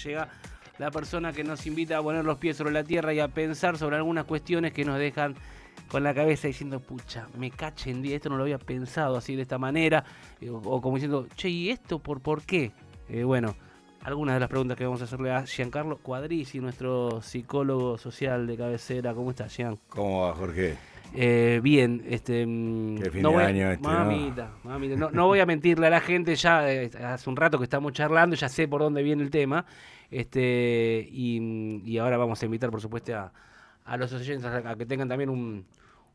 llega la persona que nos invita a poner los pies sobre la tierra y a pensar sobre algunas cuestiones que nos dejan con la cabeza diciendo, pucha, me cachen día, esto no lo había pensado así de esta manera, o como diciendo, che, ¿y esto por qué? Bueno, algunas de las preguntas que vamos a hacerle a Giancarlo Quadrisi, nuestro psicólogo social de cabecera. ¿Cómo estás, Gian? ¿Cómo va, Jorge? Bien, Qué fin de año mamita, no voy a mentirle a la gente, ya hace un rato que estamos charlando, ya sé por dónde viene el tema, y ahora vamos a invitar, por supuesto, a los oyentes a que tengan también un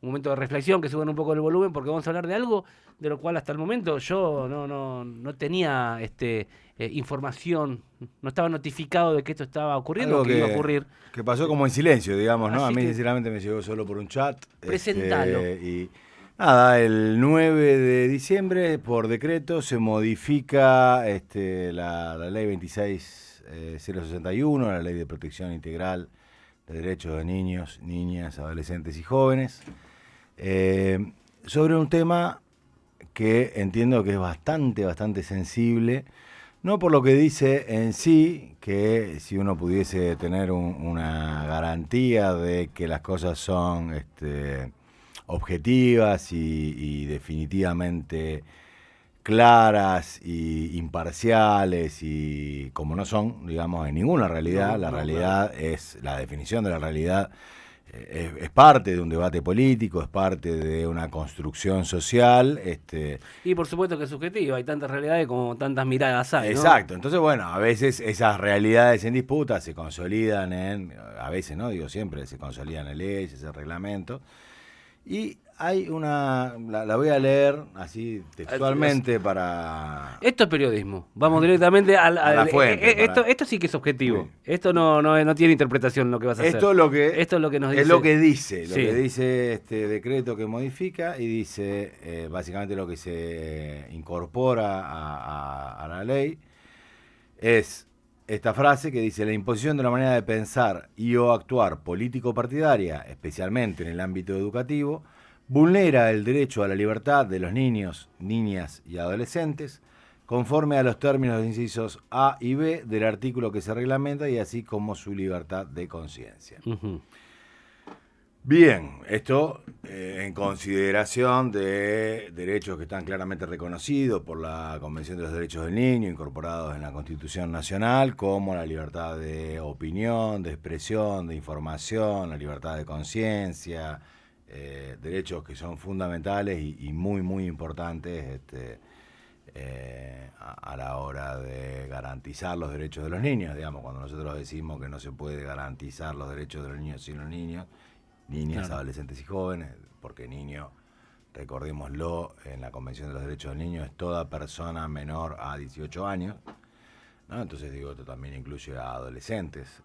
momento de reflexión, que suban un poco el volumen, porque vamos a hablar de algo de lo cual hasta el momento yo no tenía información, no estaba notificado de que esto estaba ocurriendo, Algo que iba a ocurrir. Que pasó como en silencio, digamos, ¿no? Así A mí, que, sinceramente, me llegó solo por un chat. Presentalo. Y nada, el 9 de diciembre, por decreto, se modifica la ley 26061, la ley de protección integral de derechos de niños, niñas, adolescentes y jóvenes, sobre un tema que entiendo que es bastante sensible, no por lo que dice en sí, que si uno pudiese tener una garantía de que las cosas son objetivas y definitivamente claras y imparciales, y como no son, digamos, en ninguna realidad, la realidad es, la definición de la realidad es parte de un debate político, es parte de una construcción social. Y por supuesto que es subjetiva, hay tantas realidades como tantas miradas hay, ¿no? Exacto, entonces bueno, a veces esas realidades en disputa se consolidan a veces no, digo siempre, se consolidan en leyes, en reglamentos. Y hay la voy a leer así textualmente para... Esto es periodismo. Vamos directamente a la fuente. Esto sí que es objetivo. Sí. Esto no tiene interpretación lo que vas a hacer. Esto es lo que nos dice. Es lo que dice, Sí. lo que dice este decreto que modifica, y dice básicamente lo que se incorpora a la ley es esta frase que dice: la imposición de una manera de pensar y o actuar político-partidaria, especialmente en el ámbito educativo, vulnera el derecho a la libertad de los niños, niñas y adolescentes, conforme a los términos de incisos A y B del artículo que se reglamenta, y así como su libertad de conciencia. Uh-huh. Bien, esto en consideración de derechos que están claramente reconocidos por la Convención de los Derechos del Niño, incorporados en la Constitución Nacional, como la libertad de opinión, de expresión, de información, la libertad de conciencia, derechos que son fundamentales y muy importantes a la hora de garantizar los derechos de los niños. Digamos, cuando nosotros decimos que no se puede garantizar los derechos de los niños sin los niños, niñas, claro, adolescentes y jóvenes, porque niño, recordémoslo, en la Convención de los Derechos del Niño es toda persona menor a 18 años, ¿no? Entonces digo, esto también incluye a adolescentes,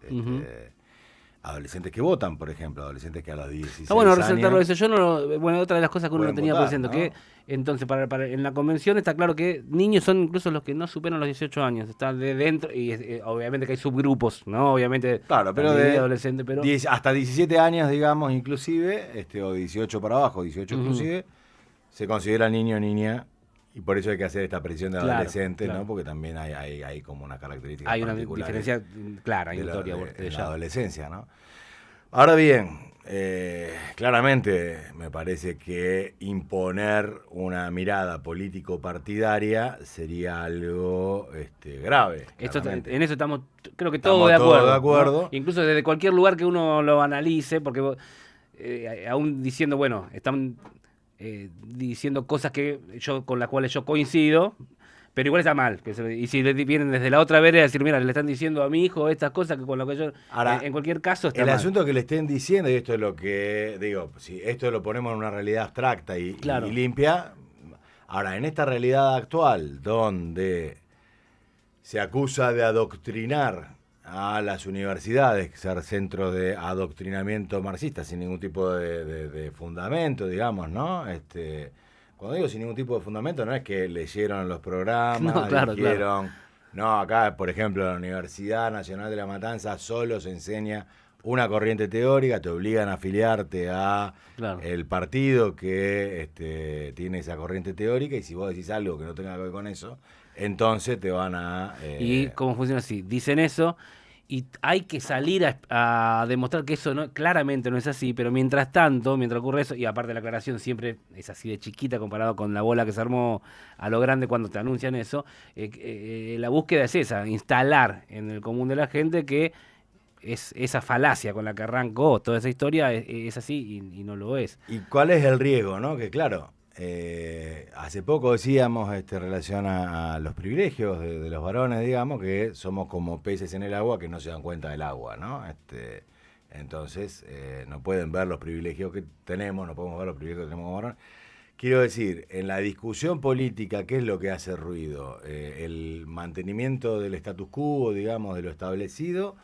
adolescentes que votan, por ejemplo, adolescentes que a los 16 bueno resaltarlo años... eso. Bueno, otra de las cosas que uno no tenía votar, presente, ¿no? que entonces en la convención está claro que niños son incluso los que no superan los 18 años, están de dentro, y obviamente que hay subgrupos, ¿no? Obviamente, claro, pero de adolescente, pero 10, hasta 17 años, digamos, inclusive, o 18 para abajo, 18 inclusive, se considera niño o niña. Y por eso hay que hacer esta presión de adolescente, claro, ¿no? Porque también hay como una característica hay una diferencia clara en historia de la adolescencia, ¿no? Ahora bien, claramente me parece que imponer una mirada político-partidaria sería algo grave. En eso estamos, creo que todos de acuerdo. ¿No? Incluso desde cualquier lugar que uno lo analice, porque aún diciendo, bueno, están diciendo cosas con las cuales yo coincido, pero igual está mal. Y si vienen desde la otra vereda a decir, mira, le están diciendo a mi hijo estas cosas que con lo que yo... Ahora, en cualquier caso está mal. El asunto que le estén diciendo, y esto es lo que digo, si esto lo ponemos en una realidad abstracta y limpia, ahora, en esta realidad actual, donde se acusa de adoctrinar a las universidades, ser centro de adoctrinamiento marxista sin ningún tipo de fundamento, digamos, ¿no? Cuando digo sin ningún tipo de fundamento, no es que leyeron los programas, dijeron, no, acá, por ejemplo, en la Universidad Nacional de La Matanza solo se enseña una corriente teórica, te obligan a afiliarte a el partido que tiene esa corriente teórica, y si vos decís algo que no tenga que ver con eso, entonces te van a... ¿Y cómo funciona así? Dicen eso y hay que salir a demostrar que eso claramente no es así, pero mientras tanto, mientras ocurre eso, y aparte la aclaración siempre es así de chiquita comparado con la bola que se armó a lo grande cuando te anuncian eso, la búsqueda es esa, instalar en el común de la gente que es esa falacia con la que arrancó toda esa historia, es así y no lo es. ¿Y cuál es el riesgo, no? Que claro, hace poco decíamos relación a los privilegios de los varones, digamos, que somos como peces en el agua que no se dan cuenta del agua, ¿no? Entonces, no pueden ver los privilegios que tenemos, no podemos ver los privilegios que tenemos como varones. Quiero decir, en la discusión política, ¿qué es lo que hace ruido? ¿El mantenimiento del status quo, digamos, de lo establecido,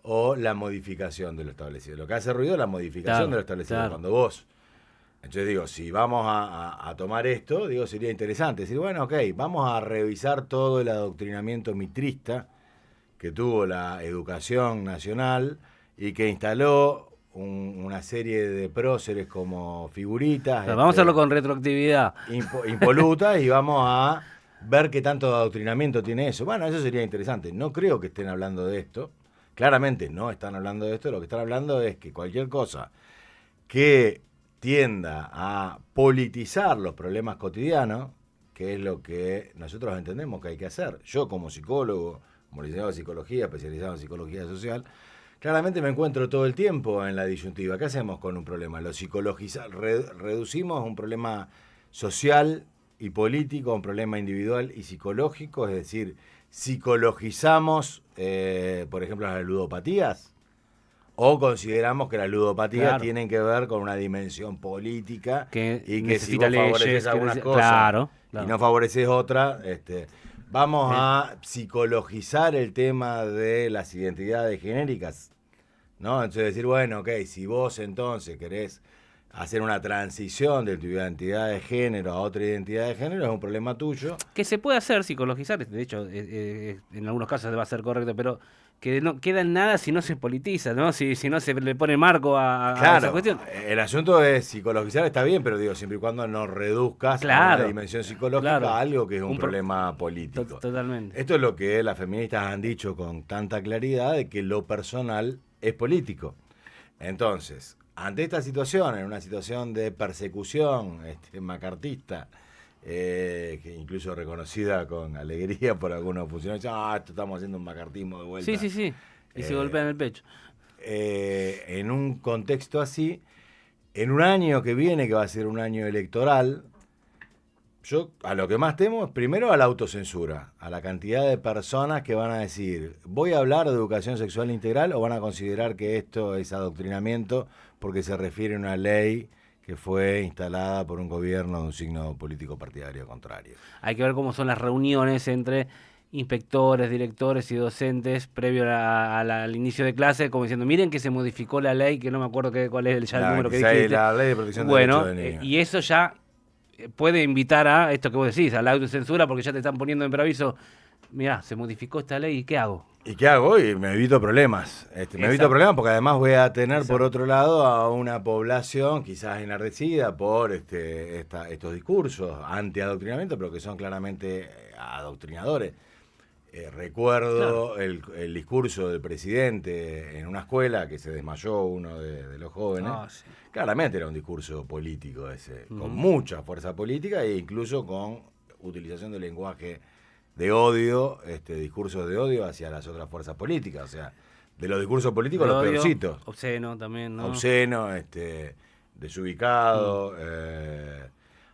o la modificación de lo establecido? Lo que hace ruido es la modificación de lo establecido. Claro. Cuando vos... Entonces digo, si vamos a tomar esto, digo, sería interesante decir, bueno, ok, vamos a revisar todo el adoctrinamiento mitrista que tuvo la educación nacional y que instaló una serie de próceres como figuritas. Pero vamos a hacerlo con retroactividad. Impolutas, y vamos a ver qué tanto adoctrinamiento tiene eso. Bueno, eso sería interesante. No creo que estén hablando de esto. Claramente no están hablando de esto. Lo que están hablando es que cualquier cosa que tienda a politizar los problemas cotidianos, que es lo que nosotros entendemos que hay que hacer. Yo como psicólogo, como licenciado en psicología, especializado en psicología social, claramente me encuentro todo el tiempo en la disyuntiva. ¿Qué hacemos con un problema? Lo reducimos un problema social y político a un problema individual y psicológico, es decir, psicologizamos, por ejemplo, las ludopatías. O consideramos que las ludopatías tienen que ver con una dimensión política y que si vos favoreces algunas cosas y no favoreces otra, vamos a psicologizar el tema de las identidades genéricas, ¿no? Entonces decir, bueno, ok, si vos entonces querés hacer una transición de tu identidad de género a otra identidad de género, es un problema tuyo. Que se puede hacer psicologizar, de hecho, en algunos casos va a ser correcto, pero que no queda en nada si no se politiza, ¿no? Si no se le pone marco a esa cuestión. El asunto es psicologizar, está bien, pero digo, siempre y cuando no reduzcas a la dimensión psicológica a algo que es un problema político. Totalmente. Esto es lo que las feministas han dicho con tanta claridad, de que lo personal es político. Entonces, ante esta situación, en una situación de persecución macartista, que incluso reconocida con alegría por algunos funcionarios, esto estamos haciendo un macartismo de vuelta. Sí, y se golpean el pecho. En un contexto así, en un año que viene, que va a ser un año electoral, yo a lo que más temo es primero a la autocensura, a la cantidad de personas que van a decir, voy a hablar de educación sexual integral, o van a considerar que esto es adoctrinamiento porque se refiere a una ley que fue instalada por un gobierno de un signo político partidario contrario. Hay que ver cómo son las reuniones entre inspectores, directores y docentes previo al inicio de clase, como diciendo, miren que se modificó la ley, que no me acuerdo cuál es el número que dijiste. La ley de protección de derechos de niños. Y eso ya puede invitar a esto que vos decís, a la autocensura, porque ya te están poniendo en preaviso, mirá, se modificó esta ley, ¿y qué hago? ¿Y qué hago? Y me evito problemas. Me evito problemas porque además voy a tener por otro lado a una población quizás enardecida por estos discursos anti-adoctrinamiento, pero que son claramente adoctrinadores. Recuerdo el discurso del presidente en una escuela que se desmayó uno de los jóvenes. Sí. Claramente era un discurso político ese, con mucha fuerza política e incluso con utilización del lenguaje de odio, discursos de odio hacia las otras fuerzas políticas. O sea, de los discursos políticos los peorcitos. Obsceno también, ¿no? Obsceno, desubicado.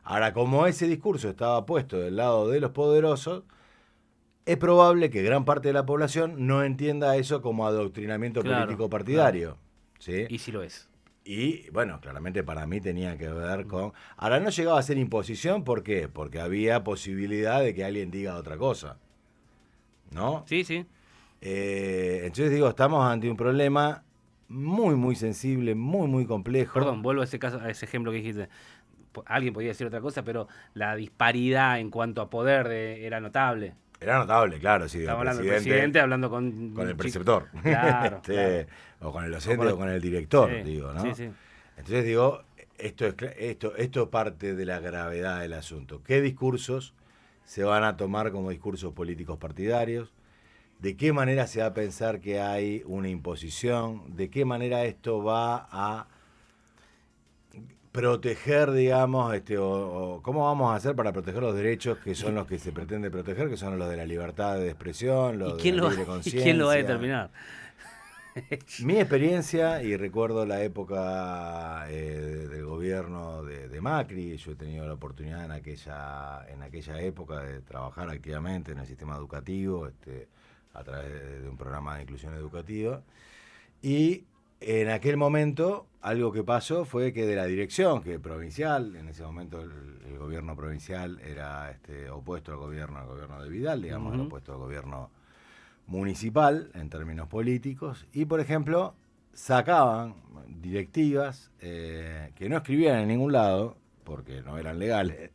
Ahora, como ese discurso estaba puesto del lado de los poderosos, es probable que gran parte de la población no entienda eso como adoctrinamiento político partidario. ¿Sí? Y sí lo es. Y, bueno, claramente para mí tenía que ver con... Ahora, no llegaba a ser imposición, ¿por qué? Porque había posibilidad de que alguien diga otra cosa, ¿no? Sí. Entonces, digo, estamos ante un problema muy, muy sensible, muy, muy complejo. Perdón, vuelvo a ese ejemplo que dijiste. Alguien podía decir otra cosa, pero la disparidad en cuanto a poder era notable. Era notable, claro, sí. Estaba hablando del presidente, hablando con el preceptor. Claro, O con el docente o con el director, digo, ¿no? Sí. Entonces digo, esto es parte de la gravedad del asunto. ¿Qué discursos se van a tomar como discursos políticos partidarios, de qué manera se va a pensar que hay una imposición, de qué manera esto va a proteger, digamos, o cómo vamos a hacer para proteger los derechos que son los que se pretende proteger, que son los de la libertad de expresión, los de la libre conciencia. ¿Y quién lo va a determinar? Mi experiencia, y recuerdo la época del gobierno de Macri, yo he tenido la oportunidad en aquella época de trabajar activamente en el sistema educativo, a través de un programa de inclusión educativa, y en aquel momento algo que pasó fue que de la dirección, que provincial, en ese momento el gobierno provincial era opuesto al gobierno de Vidal, digamos, era opuesto al gobierno municipal en términos políticos, y por ejemplo sacaban directivas que no escribían en ningún lado, porque no eran legales,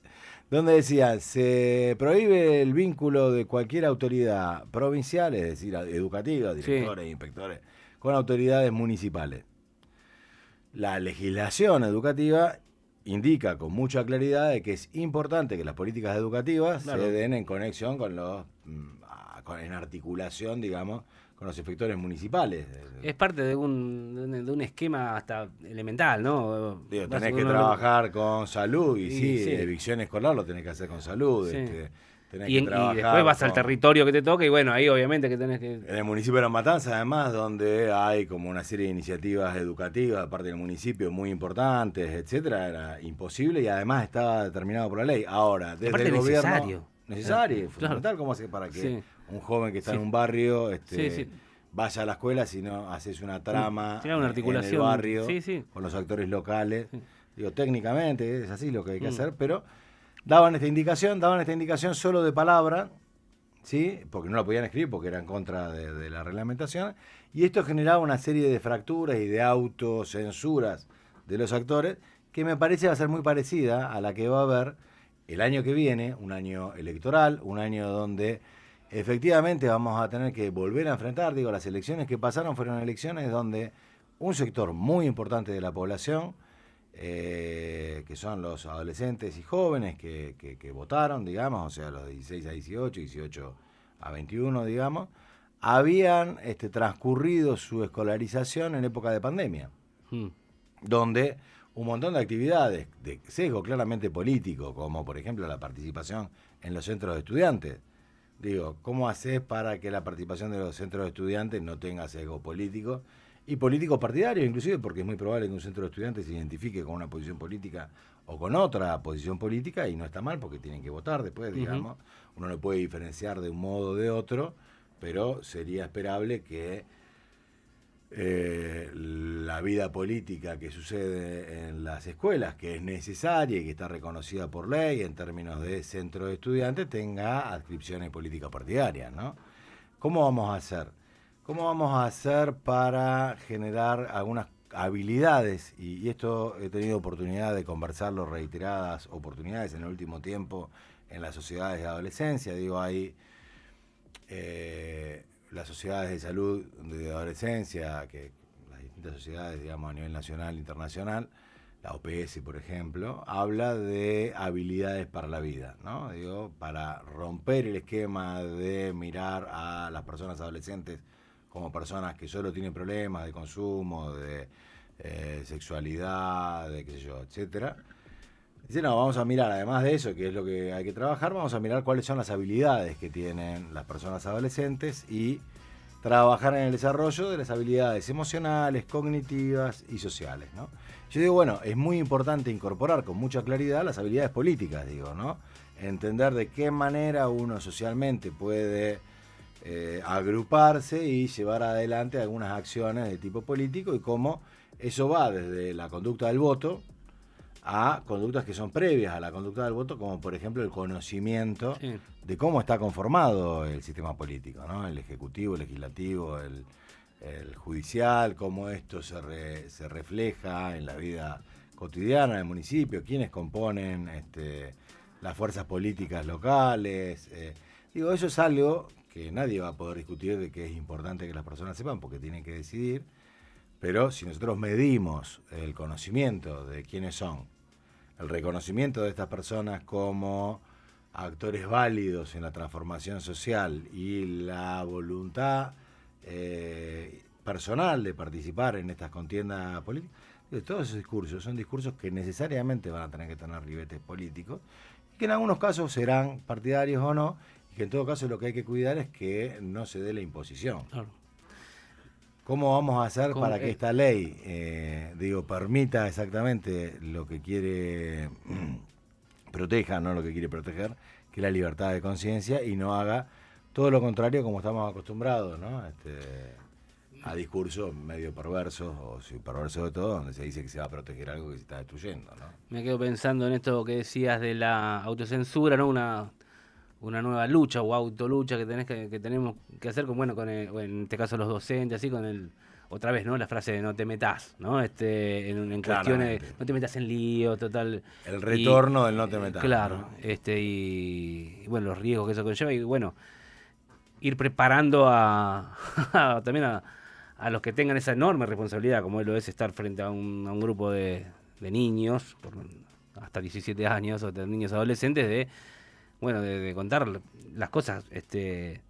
donde decían, se prohíbe el vínculo de cualquier autoridad provincial, es decir, educativa, directores, inspectores, con autoridades municipales. La legislación educativa indica con mucha claridad de que es importante que las políticas educativas se den en conexión con en articulación, digamos, con los inspectores municipales. Es parte de un esquema hasta elemental, ¿no? Digo, tenés que trabajar con salud y sí, evicción escolar lo tenés que hacer con salud. Sí. Y después vas al territorio que te toca y bueno, ahí obviamente que tenés que... En el municipio de La Matanza, además, donde hay como una serie de iniciativas educativas, aparte del municipio, muy importantes, etcétera, era imposible y además estaba determinado por la ley. Ahora, desde el gobierno... Necesario, fundamental, ¿cómo hace para que un joven que está en un barrio vaya a la escuela si no haces una trama una articulación en el barrio con los actores locales? Digo, técnicamente es así lo que hay que hacer, pero daban esta indicación solo de palabra, ¿sí? Porque no la podían escribir porque era en contra de la reglamentación, y esto generaba una serie de fracturas y de autocensuras de los actores que me parece va a ser muy parecida a la que va a haber el año que viene, un año electoral, un año donde efectivamente vamos a tener que volver a enfrentar, las elecciones que pasaron fueron elecciones donde un sector muy importante de la población, que son los adolescentes y jóvenes que votaron, digamos, o sea, los de 16 a 18, 18 a 21, digamos, habían transcurrido su escolarización en época de pandemia, donde un montón de actividades de sesgo claramente político, como por ejemplo la participación en los centros de estudiantes. Digo, ¿cómo haces para que la participación de los centros de estudiantes no tenga sesgo político? Y políticos partidarios, inclusive, porque es muy probable que un centro de estudiantes se identifique con una posición política o con otra posición política, y no está mal porque tienen que votar después, digamos. Uno no puede diferenciar de un modo o de otro, pero sería esperable que la vida política que sucede en las escuelas, que es necesaria y que está reconocida por ley en términos de centro de estudiantes, tenga adscripciones políticas partidarias, ¿no? ¿Cómo vamos a hacer? ¿Cómo vamos a hacer para generar algunas habilidades? Y esto he tenido oportunidad de conversarlo, reiteradas oportunidades en el último tiempo en las sociedades de adolescencia. Hay las sociedades de salud de adolescencia, que las distintas sociedades, digamos, a nivel nacional e internacional, la OPS, por ejemplo, habla de habilidades para la vida, ¿no? Para romper el esquema de mirar a las personas adolescentes como personas que solo tienen problemas de consumo, de sexualidad, de qué sé yo, etcétera. Dice, no, vamos a mirar, además de eso, que es lo que hay que trabajar, vamos a mirar cuáles son las habilidades que tienen las personas adolescentes y trabajar en el desarrollo de las habilidades emocionales, cognitivas y sociales, ¿no? Yo digo, bueno, es muy importante incorporar con mucha claridad las habilidades políticas, ¿no? Entender de qué manera uno socialmente puede agruparse y llevar adelante algunas acciones de tipo político y cómo eso va desde la conducta del voto a conductas que son previas a la conducta del voto, como por ejemplo el conocimiento de cómo está conformado el sistema político, ¿no? El ejecutivo, el legislativo, el judicial, cómo esto se refleja en la vida cotidiana del municipio, quiénes componen las fuerzas políticas locales. Eso es algo que nadie va a poder discutir, de que es importante que las personas sepan porque tienen que decidir. Pero si nosotros medimos el conocimiento de quiénes son, el reconocimiento de estas personas como actores válidos en la transformación social y la voluntad personal de participar en estas contiendas políticas, todos esos discursos son discursos que necesariamente van a tener que tener ribetes políticos, y que en algunos casos serán partidarios o no, y que en todo caso lo que hay que cuidar es que no se dé la imposición. Claro. ¿Cómo vamos a hacer para que esta ley, permita exactamente lo que quiere, proteja, no lo que quiere proteger, que es la libertad de conciencia, y no haga todo lo contrario como estamos acostumbrados, ¿no? A discursos medio perversos, o si perversos de todo, donde se dice que se va a proteger algo que se está destruyendo, ¿no? Me quedo pensando en esto que decías de la autocensura, ¿no? Una nueva lucha o autolucha que tenemos que hacer en este caso los docentes, así otra vez, ¿no? La frase de no te metas, ¿no? En cuestiones, no te metas en lío, total. El retorno del no te metas. Claro, ¿no? Y bueno, los riesgos que eso conlleva, y bueno, ir preparando también a los que tengan esa enorme responsabilidad, como lo es estar frente a un grupo de niños, hasta 17 años, o de niños adolescentes, de contar las cosas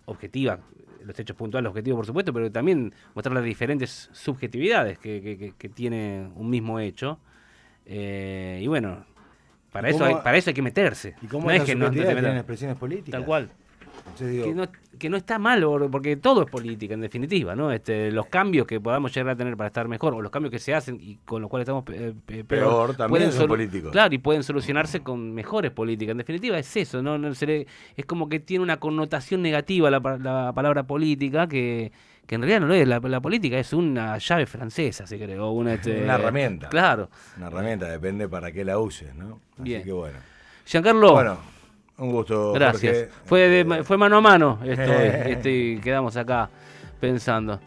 objetivas, los hechos puntuales objetivos, por supuesto, pero también mostrar las diferentes subjetividades que tiene un mismo hecho. Y bueno, para eso hay que meterse. ¿Y cómo es que no tienen expresiones políticas? Tal cual. Que no está mal, porque todo es política, en definitiva, ¿no? Los cambios que podamos llegar a tener para estar mejor, o los cambios que se hacen y con los cuales estamos peor también son políticos. Claro, y pueden solucionarse con mejores políticas. En definitiva, es eso, ¿no? Es como que tiene una connotación negativa la palabra política, que en realidad no lo es. La política es una llave francesa, si querés, o una herramienta. Claro. Una herramienta, depende para qué la uses, ¿no? Bien. Así que bueno. Giancarlo. Bueno. Un gusto. Gracias. Fue mano a mano esto y quedamos acá pensando.